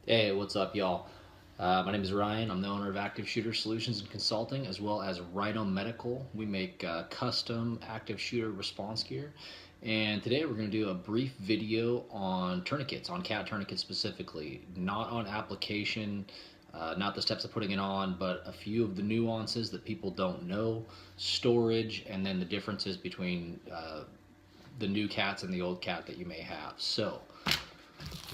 Hey, what's up, y'all? My name is Ryan. I'm the owner of Active Shooter Solutions and Consulting, as well as Rhino Medical. We make custom active shooter response gear. And today we're going to do a brief video on tourniquets, on cat tourniquets specifically, not on application, not the steps of putting it on, but a few of the nuances that people don't know, storage, and then the differences between the new cats and the old cat that you may have. So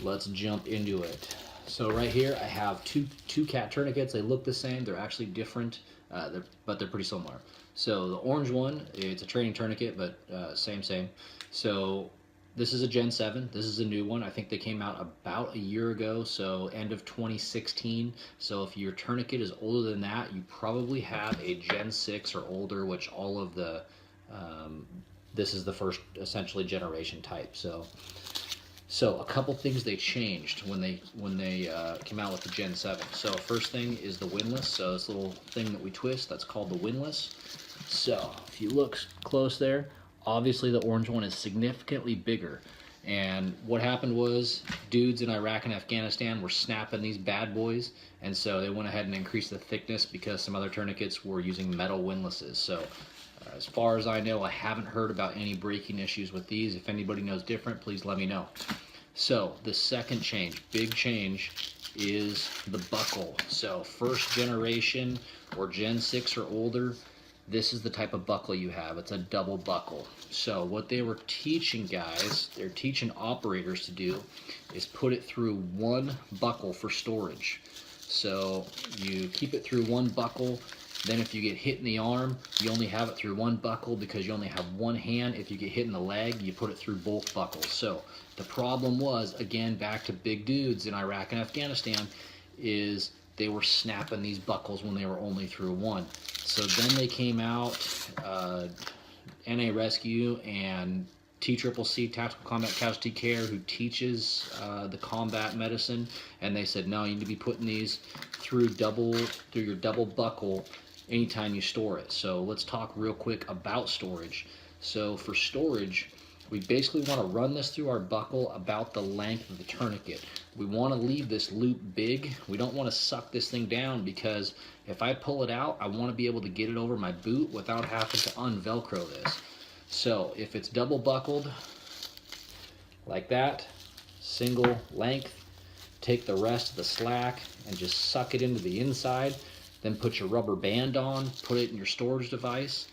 let's jump into it. So right here I have two cat tourniquets. They look the same. They're actually different, but they're pretty similar. So the orange one, it's a training tourniquet, but same. So this is a Gen 7. This is a new one. I think they came out about a year ago, so end of 2016. So if your tourniquet is older than that, you probably have a Gen 6 or older, which all of the this is the first essentially generation type. So a couple things they changed when they came out with the Gen 7. So first thing is the windlass. So this little thing that we twist, that's called the windlass. So if you look close there, obviously the orange one is significantly bigger. And what happened was dudes in Iraq and Afghanistan were snapping these bad boys, and so they went ahead and increased the thickness because some other tourniquets were using metal windlasses. So as far as I know, I haven't heard about any breaking issues with these. If anybody knows different, please let me know. So the second change, big change, is the buckle. So first generation or Gen 6 or older, this is the type of buckle you have. It's a double buckle. So what they were teaching guys, they're teaching operators to do, is put it through one buckle for storage. So you keep it through one buckle. Then if you get hit in the arm, you only have it through one buckle because you only have one hand. If you get hit in the leg, you put it through both buckles. So the problem was, again, back to big dudes in Iraq and Afghanistan, is they were snapping these buckles when they were only through one. So then they came out, NA Rescue and TCCC, Tactical Combat Casualty Care, who teaches the combat medicine, and they said, no, you need to be putting these through your double buckle anytime you store it. So let's talk real quick about storage. So for storage, we basically want to run this through our buckle about the length of the tourniquet. We want to leave this loop big. We don't want to suck this thing down, because if I pull it out, I want to be able to get it over my boot without having to unvelcro this. So if it's double buckled like that, single length, take the rest of the slack and just suck it into the inside. Then put your rubber band on, put it in your storage device.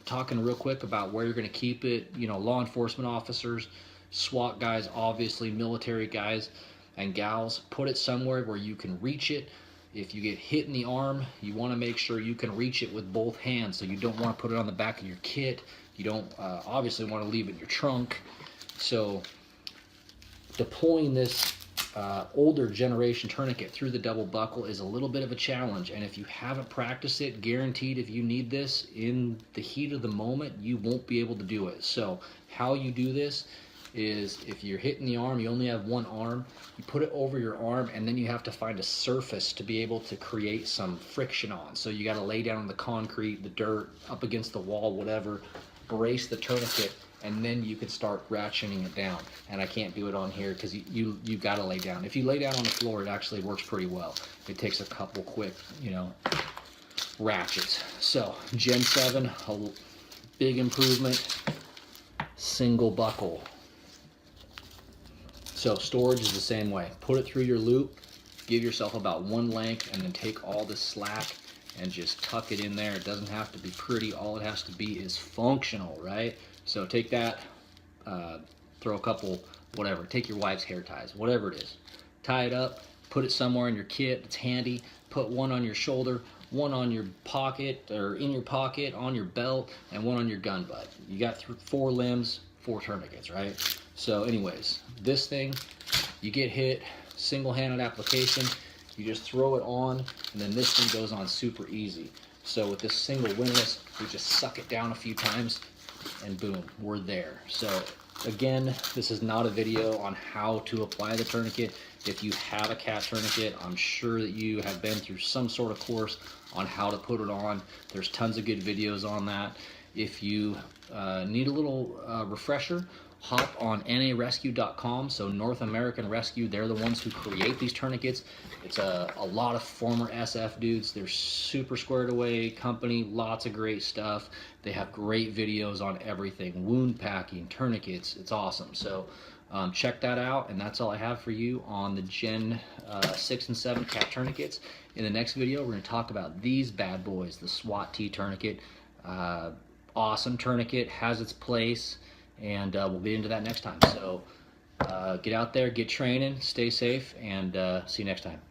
Talking real quick about where you're going to keep it, law enforcement officers, SWAT guys, obviously military guys and gals, put it somewhere where you can reach it. If you get hit in the arm, you want to make sure you can reach it with both hands. So you don't want to put it on the back of your kit. You don't obviously want to leave it in your trunk. So deploying this older generation tourniquet through the double buckle is a little bit of a challenge, and if you haven't practiced it, guaranteed if you need this in the heat of the moment, you won't be able to do it. So how you do this is, if you're hitting the arm, you only have one arm, you put it over your arm, and then you have to find a surface to be able to create some friction on. So you got to lay down on the concrete, the dirt, up against the wall, whatever, brace the tourniquet, and then you can start ratcheting it down. And I can't do it on here because you've got to lay down. If you lay down on the floor, it actually works pretty well. It takes a couple quick, ratchets. So Gen 7, a big improvement, single buckle. So storage is the same way. Put it through your loop, give yourself about one length, and then take all this slack and just tuck it in there. It doesn't have to be pretty. All it has to be is functional, right? So take that, throw a couple, whatever, take your wife's hair ties, whatever it is, tie it up, put it somewhere in your kit. It's handy. Put one on your shoulder, one on your pocket, or in your pocket, on your belt, and one on your gun butt. You got 4 limbs, 4 tourniquets, right? So anyways, this thing, you get hit, single-handed application, you just throw it on, and then this thing goes on super easy. So with this single windlass, we just suck it down a few times, and boom, we're there. So again, this is not a video on how to apply the tourniquet. If you have a cat tourniquet, I'm sure that you have been through some sort of course on how to put it on. There's tons of good videos on that. If you need a little refresher hop on narescue.com. So North American Rescue, they're the ones who create these tourniquets. It's a lot of former SF dudes. They're super squared away company, lots of great stuff. They have great videos on everything, wound packing, tourniquets. It's awesome. So check that out, and that's all I have for you on the Gen 6 and 7 cat tourniquets. In the next video, we're going to talk about these bad boys, the SWAT T tourniquet. Awesome tourniquet, has its place, and we'll get into that next time. So get out there, get training, stay safe, and see you next time.